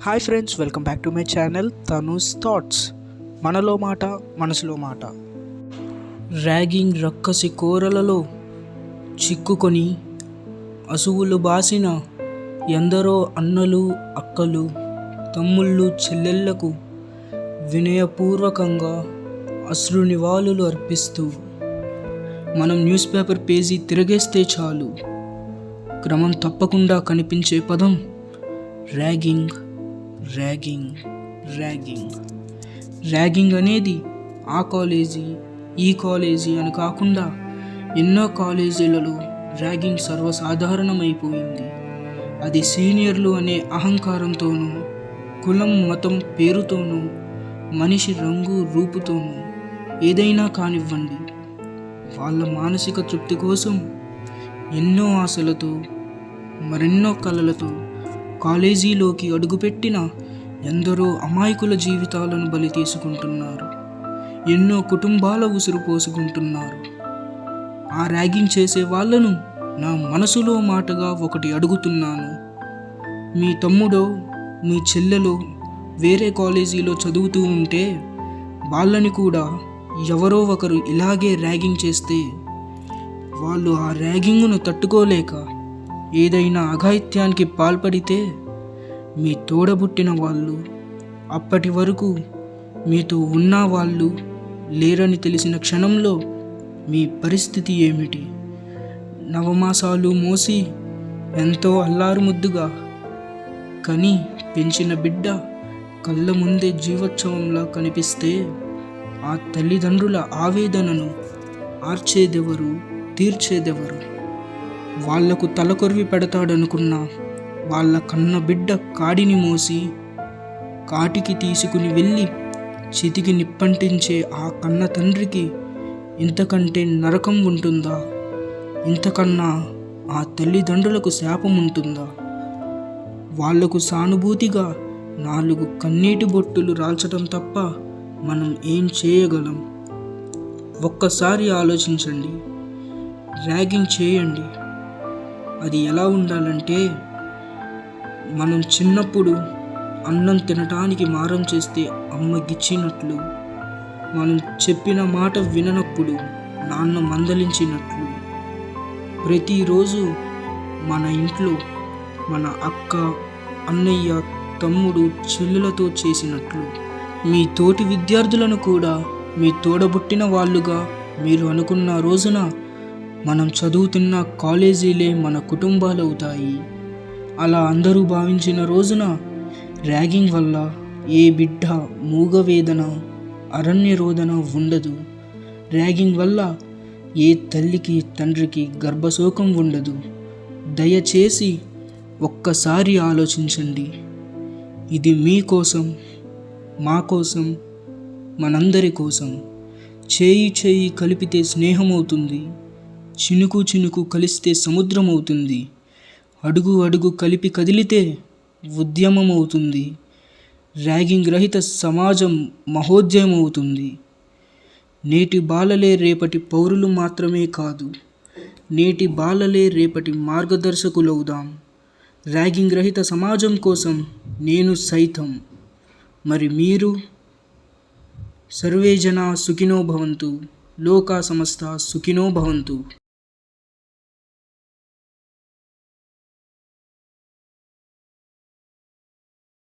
Hi friends, welcome back to my channel Tanu's thoughts. మనలో మాట మనసులో మాట. ర్యాగింగ్ రక్కసి కోరలలో చిక్కుకొని అసువులు బాసిన ఎందరో అన్నలు అక్కలు తమ్ముళ్ళు చెల్లెళ్లకు వినయపూర్వకంగా అశ్రు నివాళులు అర్పిస్తూ మనం న్యూస్ పేపర్ పేజీ తిరగేస్తే చాలు క్రమం తప్పకుండా కనిపించే పదం ర్యాగింగ్. ర్యాగింగ్ ర్యాగింగ్ ర్యాగింగ్ అనేది ఆ కాలేజీ ఈ కాలేజీ అని కాకుండా ఎన్నో కాలేజీలలో ర్యాగింగ్ సర్వసాధారణమైపోయింది. అది సీనియర్లు అనే అహంకారంతోనూ, కులం మతం పేరుతోనూ, మనిషి రంగు రూపుతోనూ ఏదైనా కానివ్వండి, వాళ్ళ మానసిక తృప్తి కోసం ఎన్నో ఆశలతో మరెన్నో కలలతో కాలేజీలోకి అడుగుపెట్టిన ఎందరో అమాయకుల జీవితాలను బలి తీసుకుంటున్నారు. ఎన్నో కుటుంబాల ఉసురు పోసుకుంటున్నారు. ఆ ర్యాగింగ్ చేసే వాళ్ళను నా మనసులో మాటగా ఒకటి అడుగుతున్నాను. మీ తమ్ముడో మీ చెల్లెలో వేరే కాలేజీలో చదువుతూ ఉంటే వాళ్ళని కూడా ఎవరో ఒకరు ఇలాగే ర్యాగింగ్ చేస్తే వాళ్ళు ఆ ర్యాగింగ్ను తట్టుకోలేక ఏదైనా అఘాయిత్యానికి పాల్పడితే మీ తోడబుట్టిన వాళ్ళు, అప్పటి వరకు మీతో ఉన్న వాళ్ళు లేరని తెలిసిన క్షణంలో మీ పరిస్థితి ఏమిటి? నవమాసాలు మోసి ఎంతో అల్లారుముద్దుగా కని పెంచిన బిడ్డ కళ్ళ ముందే జీవోత్సవంలా కనిపిస్తే ఆ తల్లిదండ్రుల ఆవేదనను ఆర్చేదెవరు, తీర్చేదెవరు? వాళ్లకు తలకొరివి పెడతాడనుకున్న వాళ్ళ కన్న బిడ్డ కాడిని మోసి కాటికి తీసుకుని వెళ్ళి చితికి నిప్పంటించే ఆ కన్న తండ్రికి ఇంతకంటే నరకం ఉంటుందా? ఇంతకన్నా ఆ తల్లిదండ్రులకు శాపం ఉంటుందా? వాళ్లకు సానుభూతిగా 4 కన్నీటి బొట్టులు రాల్చడం తప్ప మనం ఏం చేయగలం? ఒక్కసారి ఆలోచించండి. ర్యాగింగ్ చేయండి. అది ఎలా ఉండాలంటే, మనం చిన్నప్పుడు అన్నం తినటానికి మారం చేస్తే అమ్మ గిచ్చినట్లు, మనం చెప్పిన మాట విననప్పుడు నాన్న మందలించినట్లు, ప్రతిరోజు మన ఇంట్లో మన అక్క, అన్నయ్య, తమ్ముడు, చెల్లెలతో చేసినట్లు, మీ తోటి విద్యార్థులను కూడా మీ తోడబుట్టిన వాళ్ళుగా మీరు అనుకున్న రోజున మనం చదువుతున్న కాలేజీలే మన కుటుంబాలవుతాయి. అలా అందరూ భావించిన రోజున ర్యాగింగ్ వల్ల ఏ బిడ్డ మూగవేదన, అరణ్య రోదన ఉండదు. ర్యాగింగ్ వల్ల ఏ తల్లికి తండ్రికి గర్భశోకం ఉండదు. దయచేసి ఒక్కసారి ఆలోచించండి. ఇది మీకోసం, మా కోసం, మనందరి కోసం. చేయి చేయి కలిపితే స్నేహమవుతుంది. చినుకు చినుకు కలిస్తే సముద్రం అవుతుంది. అడుగు అడుగు కలిపి కదిలితే ఉద్యమం అవుతుంది. ర్యాగింగ్ రహిత సమాజం మహోద్యమం అవుతుంది. నేటి బాలలే రేపటి పౌరులు మాత్రమే కాదు, నేటి బాలలే రేపటి మార్గదర్శకులవుదాం. ర్యాగింగ్ రహిత సమాజం కోసం నేను సైతం. మరి మీరు? సర్వే జనా సుఖినో భవంతు, లోకా సమస్తా సుఖినో భవంతు.